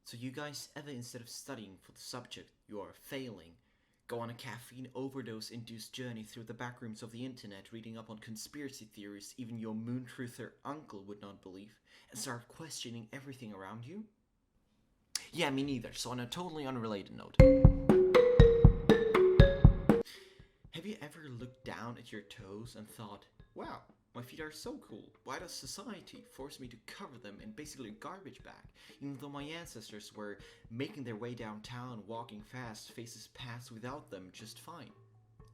So you guys ever, instead of studying for the subject you are failing, go on a caffeine overdose-induced journey through the backrooms of the internet, reading up on conspiracy theories even your moon truther uncle would not believe, and start questioning everything around you? Yeah, me neither. So on a totally unrelated note, have you ever looked down at your toes and thought, wow, my feet are so cool. Why does society force me to cover them in basically a garbage bag, even though my ancestors were making their way downtown, walking fast, faces past without them just fine?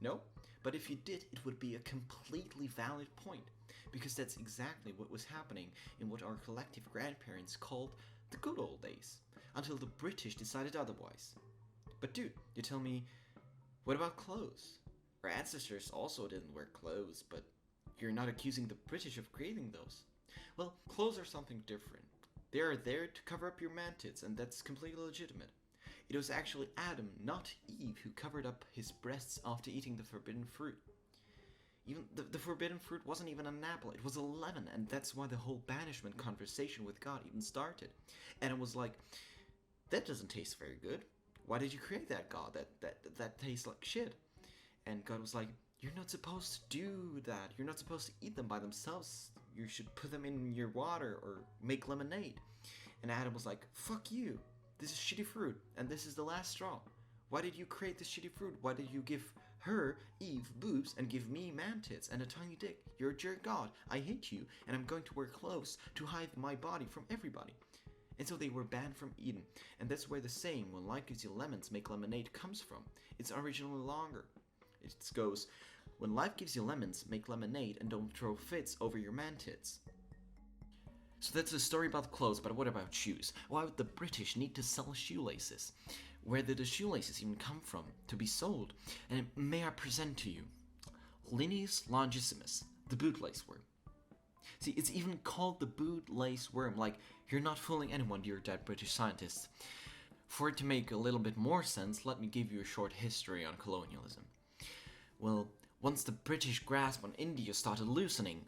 No? But if you did, it would be a completely valid point, because that's exactly what was happening in what our collective grandparents called the good old days, until the British decided otherwise. But dude, you tell me, what about clothes? Our ancestors also didn't wear clothes, but you're not accusing the British of creating those. Well, clothes are something different. They are there to cover up your man-tits, and that's completely legitimate. It was actually Adam, not Eve, who covered up his breasts after eating the forbidden fruit. Even the forbidden fruit wasn't even an apple, it was a lemon, and that's why the whole banishment conversation with God even started. And it was like, that doesn't taste very good. Why did you create that, God? That tastes like shit. And God was like, you're not supposed to do that. You're not supposed to eat them by themselves. You should put them in your water or make lemonade. And Adam was like, fuck you. This is shitty fruit, and this is the last straw. Why did you create this shitty fruit? Why did you give her, Eve, boobs and give me man tits and a tiny dick? You're a jerk God. I hate you, and I'm going to wear clothes to hide my body from everybody. And so they were banned from Eden. And that's where the saying, when life gives you lemons, make lemonade, comes from. It's originally longer. It goes, when life gives you lemons, make lemonade and don't throw fits over your man tits. So that's a story about clothes, but what about shoes? Why would the British need to sell shoelaces? Where did the shoelaces even come from to be sold? And may I present to you Linnaeus longissimus, the bootlace worm. See, it's even called the bootlace worm, like you're not fooling anyone, dear dead British scientists. For it to make a little bit more sense, let me give you a short history on colonialism. Well, once the British grasp on India started loosening,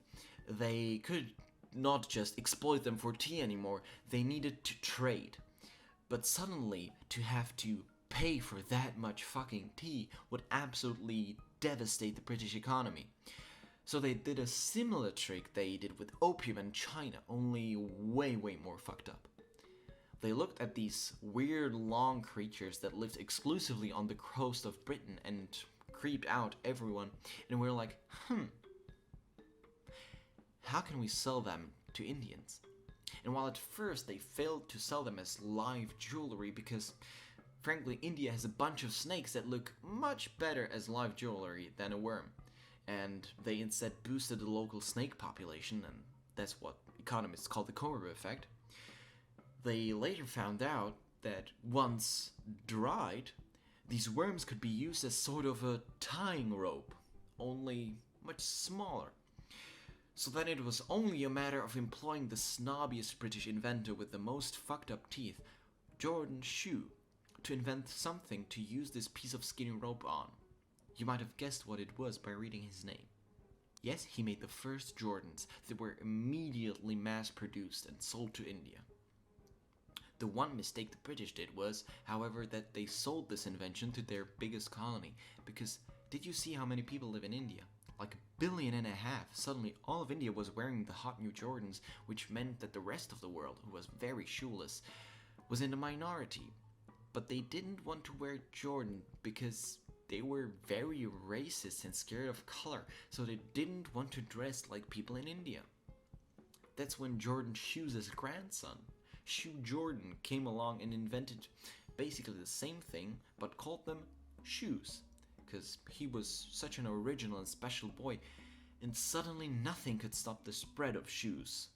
they could not just exploit them for tea anymore, they needed to trade. But suddenly, to have to pay for that much fucking tea would absolutely devastate the British economy. So they did a similar trick they did with opium in China, only way more fucked up. They looked at these weird long creatures that lived exclusively on the coast of Britain and creeped out everyone, and we were like, how can we sell them to Indians? And while at first they failed to sell them as live jewelry because, frankly, India has a bunch of snakes that look much better as live jewelry than a worm, and they instead boosted the local snake population, and that's what economists call the Koru effect. They later found out that once dried, these worms could be used as sort of a tying rope, only much smaller. So then it was only a matter of employing the snobbiest British inventor with the most fucked up teeth, Jordan Shoe, to invent something to use this piece of skinny rope on. You might have guessed what it was by reading his name. Yes, he made the first Jordans that were immediately mass-produced and sold to India. The one mistake the British did was, however, that they sold this invention to their biggest colony, because did you see how many people live in India? Like 1.5 billion. Suddenly all of India was wearing the hot new Jordans, which meant that the rest of the world, who was very shoeless, was in the minority. But they didn't want to wear Jordan because they were very racist and scared of color, so they didn't want to dress like people in India. That's when Jordan Shoes' grandson, Shoe Jordan, came along and invented basically the same thing, but called them shoes, because he was such an original and special boy, and suddenly nothing could stop the spread of shoes.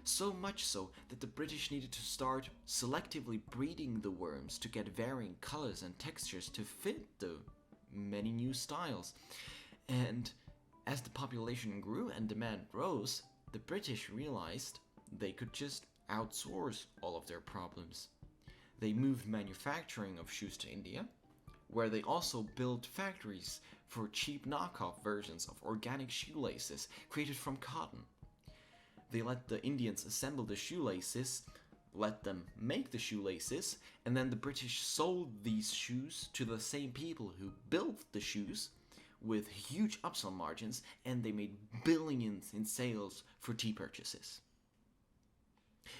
So much so that the British needed to start selectively breeding the worms to get varying colors and textures to fit the many new styles. And as the population grew and demand rose, the British realized they could just outsource all of their problems. They moved manufacturing of shoes to India, where they also built factories for cheap knockoff versions of organic shoelaces created from cotton. They let the Indians assemble the shoelaces let them make the shoelaces, and then the British sold these shoes to the same people who built the shoes with huge upsell margins, and they made billions in sales for tea purchases.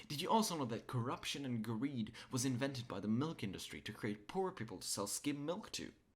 Did you also know that corruption and greed was invented by the milk industry to create poor people to sell skim milk to?